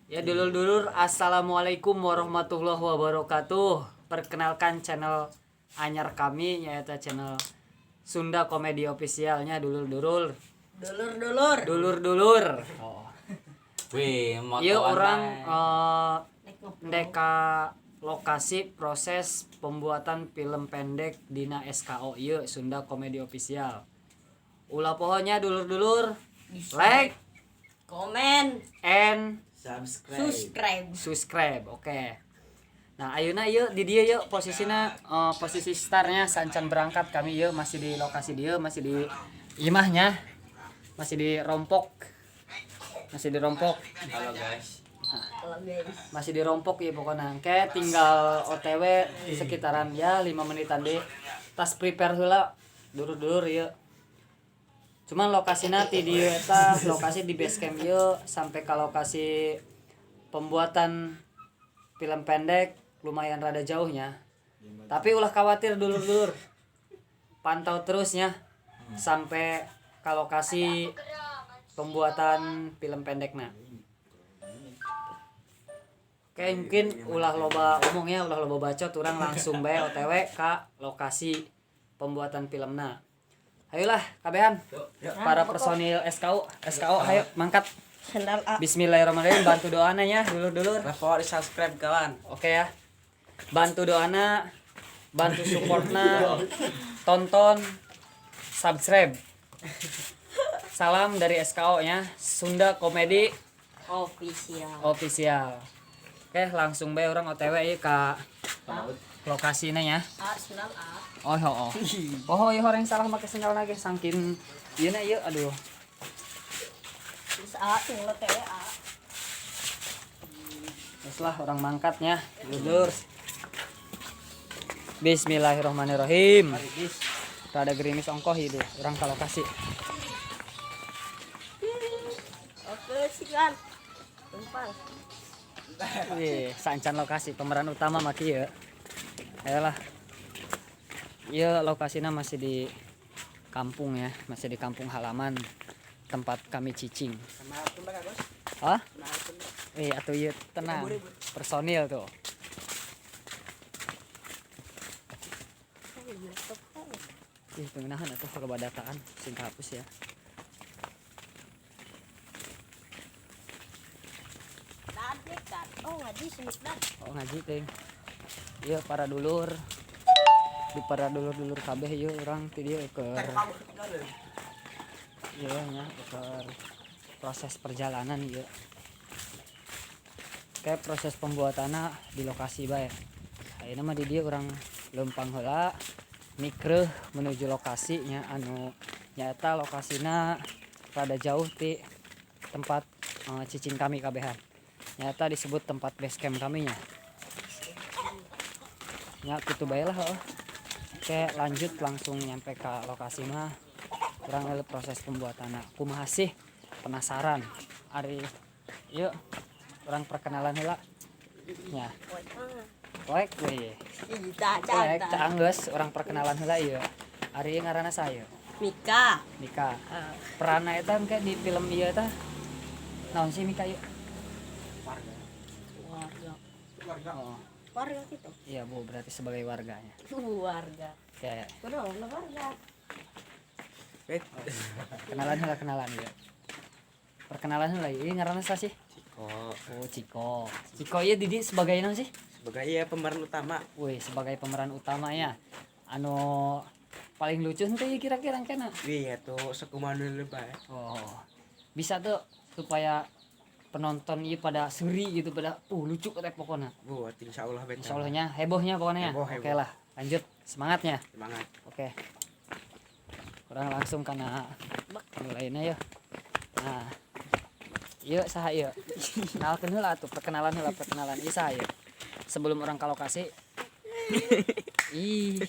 Ya dulur-dulur, assalamualaikum warahmatullahi wabarakatuh. Perkenalkan channel anyar kami, yaitu channel Sunda Komedi Officialnya dulur-dulur. Dulur-dulur. Oh. Wih, Iya orang ndeka lokasi proses pembuatan film pendek dina SKO ieu Sunda Komedi Official. Ulah pohonnya dulur-dulur, like, komen, and subscribe. Oke. Nah, ayeuna ieu di dieu yeuh posisina posisi startnya sancan berangkat kami ieu masih di lokasi dieu, masih di imahnya. Masih di rompok. Halo guys. Masih di rompok ya pokoknya. Kayak tinggal OTW sekitaran ya 5 menitan deh. Tas prepare heula dulur-dulur ieu. Cuman lokasinya di dieu eta lokasi di base camp ieu sampai ke lokasi pembuatan film pendek lumayan rada jauhnya. Tapi ulah khawatir dulur-dulur. Pantau terusnya sampai ke lokasi pembuatan film pendeknya. Oke, mungkin ulah loba omongnya, ulah loba bacot, urang langsung bae OTW ka lokasi pembuatan filmna. Ayolah kabehan. Para personil SKO, ayo mangkat. Bismillahirrahmanirrahim, bantu doana ya dulur-dulur. Level di subscribe kawan. Oke ya. Bantu doana, bantu supportna, tonton, subscribe. Salam dari SKO nya, Sunda Komedi Official. Oke, langsung bae orang OTW ieu ka lokasinya ya. Oh. Oh, ieu orang salah make sendal lagi saking ieu na ieu aduh. Terus lah orang mangkatnya, dulur. Bismillahirrahmanirrahim. Rada gerimis ongkoh itu, orang ke lokasi. oke sikan, tumpal. Wih, sancan lokasi pemeran utama maki ya. Ayolah. Iya, lokasinya masih di kampung ya, masih di kampung halaman tempat kami cicing. Hah? Atuh ieu tenang. Personil tuh. Pengenahan atau kebadataan sing hapus ya. Oh ngaji teh. Iya para dulur. Di para dulur-dulur kabeh ieu urang ti dieu keur ieu nya keur proses perjalanan ieu. Kayak proses pembuatanna di lokasi bae. Ayeuna mah di dieu urang leumpang heula mikreuh menuju lokasi nya anu nyata lokasina rada jauh ti tempat cicing kami kabehan. Nyata disebut tempat base camp kami nya. Nya kitu bae lah heuh. Oke, lanjut langsung nyampe ke lokasi mah. Urang ngeuleuh proses pembuatanna. Kumaha sih? Penasaran. Ari yuk urang perkenalan heula. Nya. Poek we. Poek caanggeus urang perkenalan heula ieu. Ari ngaranna saya. Mika. Peranna eta engke di film ieu tah. Naon sih Mika ieu? Warga. Oh. Warga gitu. Iya, Bu, berarti sebagai warganya. Warga. Oke. Kudu warga. Kenalan ya. Perkenalan heula ieu ngaranna sa sih? Ciko. Oh, Ciko. Ciko ieu di sebagai naon sih? Sebagai ya pemeran utama. Wih, sebagai pemeran utama ya. Anu paling lucu henteu ieu kira-kira kena. Wih, atuh sakumaha deui bae. Oh. Bisa tuh supaya penonton ieu pada seuri gitu pada lucu teh pokona. Buat insyaallah betul. Insyaallah hebohnya pokoknya ya. Heboh. Oke lah, lanjut semangatnya. Semangat. Oke. Orang langsung kana mulainya ya. Nah. Yuk saha ieu? Kenalkeun heula atuh, perkenalan ieu saha ieu? Sebelum orang ke lokasi. Ih.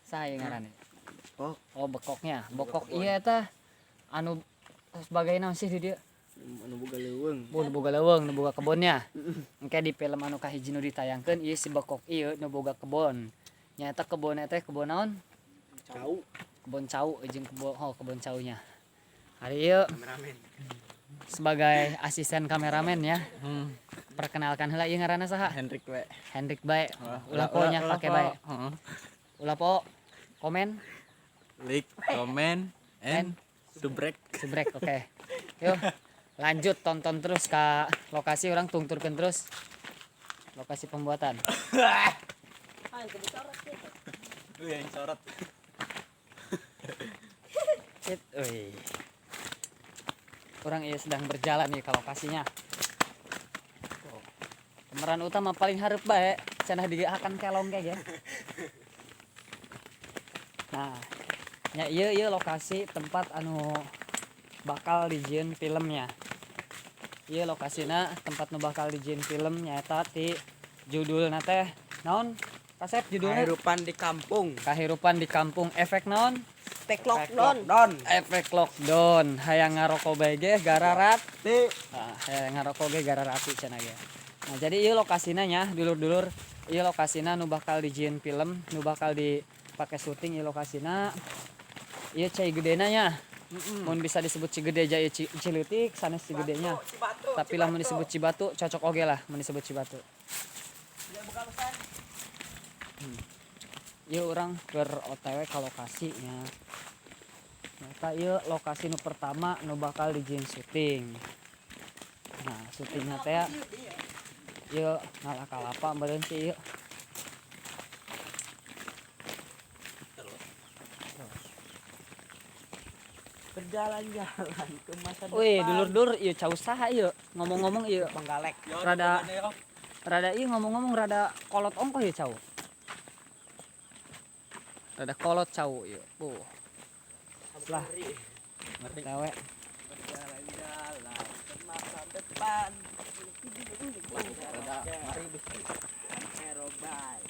Saha ieu ngaranna? Oh, bekoknya. Bokok ieu tah anu sebagai naon sih di dieu? Anu boga leuweung. Nu boga leuweung, nu boga kebonnya. Engke di film anu kahiji nu ditayangkeun ieu si bekok ieu nu boga kebon. Nyaeta kebon teh kebon naon? Cau. Kebon cau jeung kebon caunya. Hari ieu Kameramen. sebagai asisten kameramen ya. Perkenalkan heula ieu ngaranna saha? Hendrik we. Hendrik bae. Ulah po nya pake bae. Ulah po komen Like, comment, and subrek. subrek oke. Yuk lanjut tonton terus ke lokasi orang tungturkeun terus lokasi pembuatan. Ah, itu disorot gitu. Lu yang sorot. Orang ini sedang berjalan nih ke lokasinya. Pemeran utama paling hareup bae cenah diakan kelong kayak ya. Nah, nya ieu lokasi tempat anu bakal dijieun filmnya. Ieu lokasina tempat nu bakal dijieun film nyaeta ti judulna teh naon? Kasep judulnya Kehidupan di kampung. Kahirupan di Kampung. Efek naon? Spek lockdown. Efek lockdown. Hayang ngaroko bae ge gara rati. Nah, hayang ngaroko ge gara rati cenah ge. Nah, jadi ieu lokasina nya dulur-dulur, ieu lokasina nu bakal dijieun film, nu bakal dipake syuting ieu lokasina. Ieu cai gedena nya. Mun bisa disebut Cigede aja ieu Cileutik sanes Cigedenya. Tapi lamun disebut Cibatu cocok oge lah mun disebut Cibatu. Ieu urang keur OTW ka lokasinya. Ternyata ieu lokasi nu pertama nu bakal dijieun syuting. Nah, syutingnya teh ieu ngalakalapa meureun sih ieu. Berjalan-jalan ke masa depan. Wih, dulur-dulur ieu caus saha ieu? Ngomong-ngomong ieu Penggalek. rada ieu ngomong-ngomong rada kolot ongkoh ieu cau. Rada kolot cau ieu. Lah. Tawe. Berjalan-jalan ke masa depan. Mari besi. Erobai.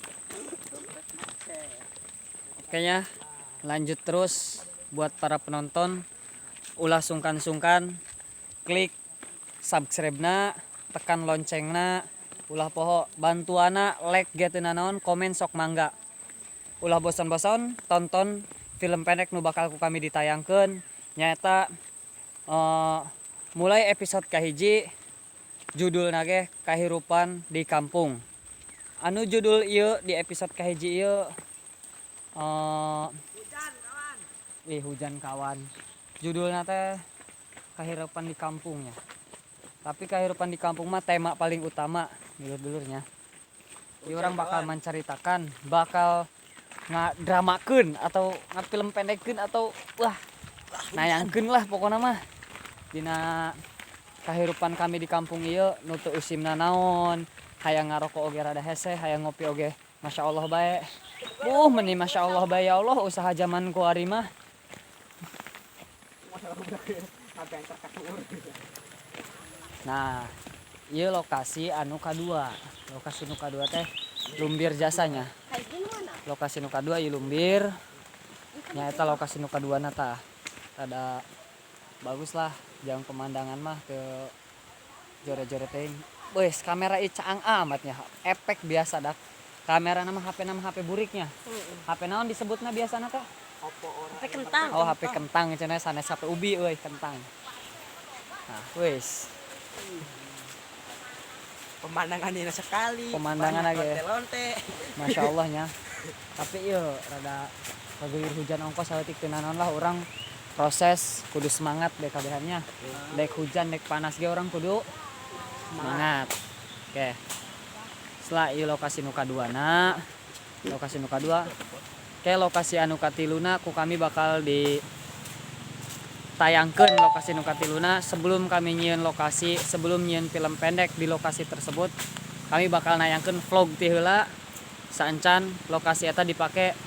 Kayaknya lanjut terus buat para penonton. Ulah sungkan-sungkan klik subscribe-na, tekan loncengna, ulah poho bantuana like ge teu naon, komen sok mangga. Ulah bosan-bosan tonton film pendek nu bakal ku kami ditayangkeun nyaeta mulai episode kahiji judulna ge Kahirupan di Kampung. Anu judul ieu di episode kahiji ieu hujan kawan. Judulna teh Kahirupan di Kampungnya. Tapi Kahirupan di Kampung mah tema paling utama dulur-dulurnya. Ieu orang bakal menceritakan, bakal ngadramakeun atau ngafilm pendekeun atau wah nayangkeun lah pokona mah dina kahirupan kami di kampung ieu nu teu usimna naon, hayang ngaroko oge rada hese, hayang ngopi oge Masya Allah bae. Meni Masya Allah bae ya Allah usaha zaman ku ari mah. Nah, ieu lokasi anu kadua. Lokasi nu kadua teh Lumbir jasanya. Kayak gini mana? Lokasi nu kadua ieu Lumbir. Nya eta lokasi nu kaduana tah. Rada bagus lah jang pemandangan mah ke jore-jore teuing. Weus kamera ieu caang amat nya. Efek biasa dak. Kamera nama HP buriknya. HP naon disebutna biasana teh? Sampai kentang. Oh, HP kentang cenah sanes HP ubi euy kentang. Nah, wis. Pemandangannya sekali. Pemandangan banyak aja ya. lonte-lonte. Masya Allahnya. Tapi ieu rada kageulir hujan ongkos saeutik teu naon lah urang proses kudu semangat dek kabehannya. Dek hujan dek panas ge urang kudu semangat. Oke. Setelah ieu lokasi nu kaduana, lokasi nu kadua. Oke, lokasi anu katiluna ku kami bakal ditayangkeun lokasi nu katiluna sebelum kami nyieun lokasi, sebelum nyieun film pendek di lokasi tersebut. Kami bakal nayangkeun vlog ti heula saencan lokasi eta dipake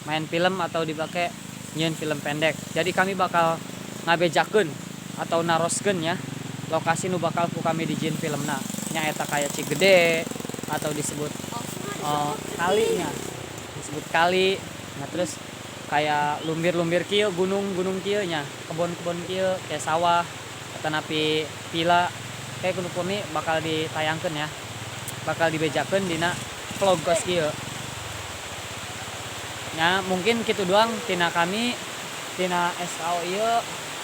main film atau dipake nyieun film pendek. Jadi kami bakal ngabejakeun atau naroskeun ya lokasi nu bakal ku kami dijieun filmna. Nya eta kaya Cigede atau disebut kalinya. Disebut kali. Nah, terus kayak lumbir-lumbir kieu, gunung-gunung kieu nya, kebon-kebon kieu, kayak sawah, atanapi pila. Kayak kudu kami bakal ditayangkeun ya. Bakal dibejakeun dina vlog kos kieu. Ya, mungkin kitu doang tina kami tina SKO ieu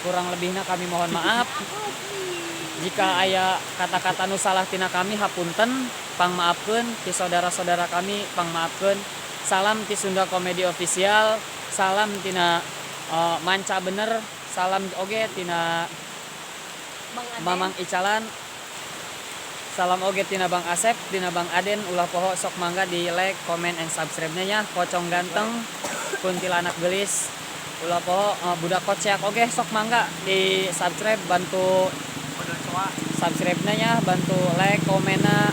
kurang lebihnya kami mohon maaf. Jika aya kata-kata nu salah tina kami hapunten, pangmaafkeun ti saudara-saudara kami, pangmaafkeun. Salam ti Sunda Komedi Official, salam tina Manca Bener, salam oge tina Bang Aden. Mamang Icalan. Salam oge tina Bang Asep, tina Bang Aden, ulah poho sok mangga di like, comment, and subscribe-nya nya. Pocong ganteng, kuntilanak gelis, ulah poho budak kocek oge sok mangga di subscribe, bantu subscribe-nya nya, bantu like, komen-na,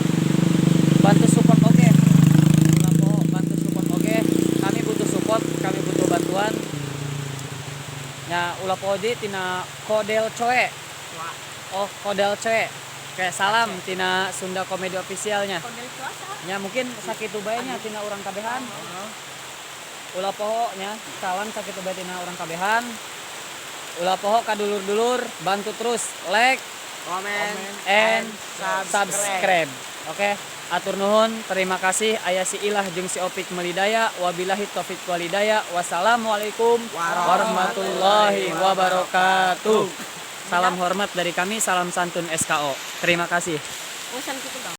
bantu support oge. Ulah poho bantu support oge. Kami butuh support, kami butuh bantuan. Ya ulah poho di tina Kodel Coe. Oh, Kodel Coe. Kayak salam tina Sunda Komedi Officialnya. Kodel cuaca. Ya mungkin sakitu bae nya tina urang kabehan. Ulah poho nya salam sakitu bae tina urang kabehan. Ulah poho ka dulur-dulur bantu terus like, Komen and subscribe. Oke, atur nuhun, terima kasih aya si Ilah jeung si Opik Melidaya. Wabillahi taufik walidaya. Wassalamualaikum warahmatullahi wabarakatuh. Salam hormat dari kami, salam santun SKO. Terima kasih. Urusan gitu dong.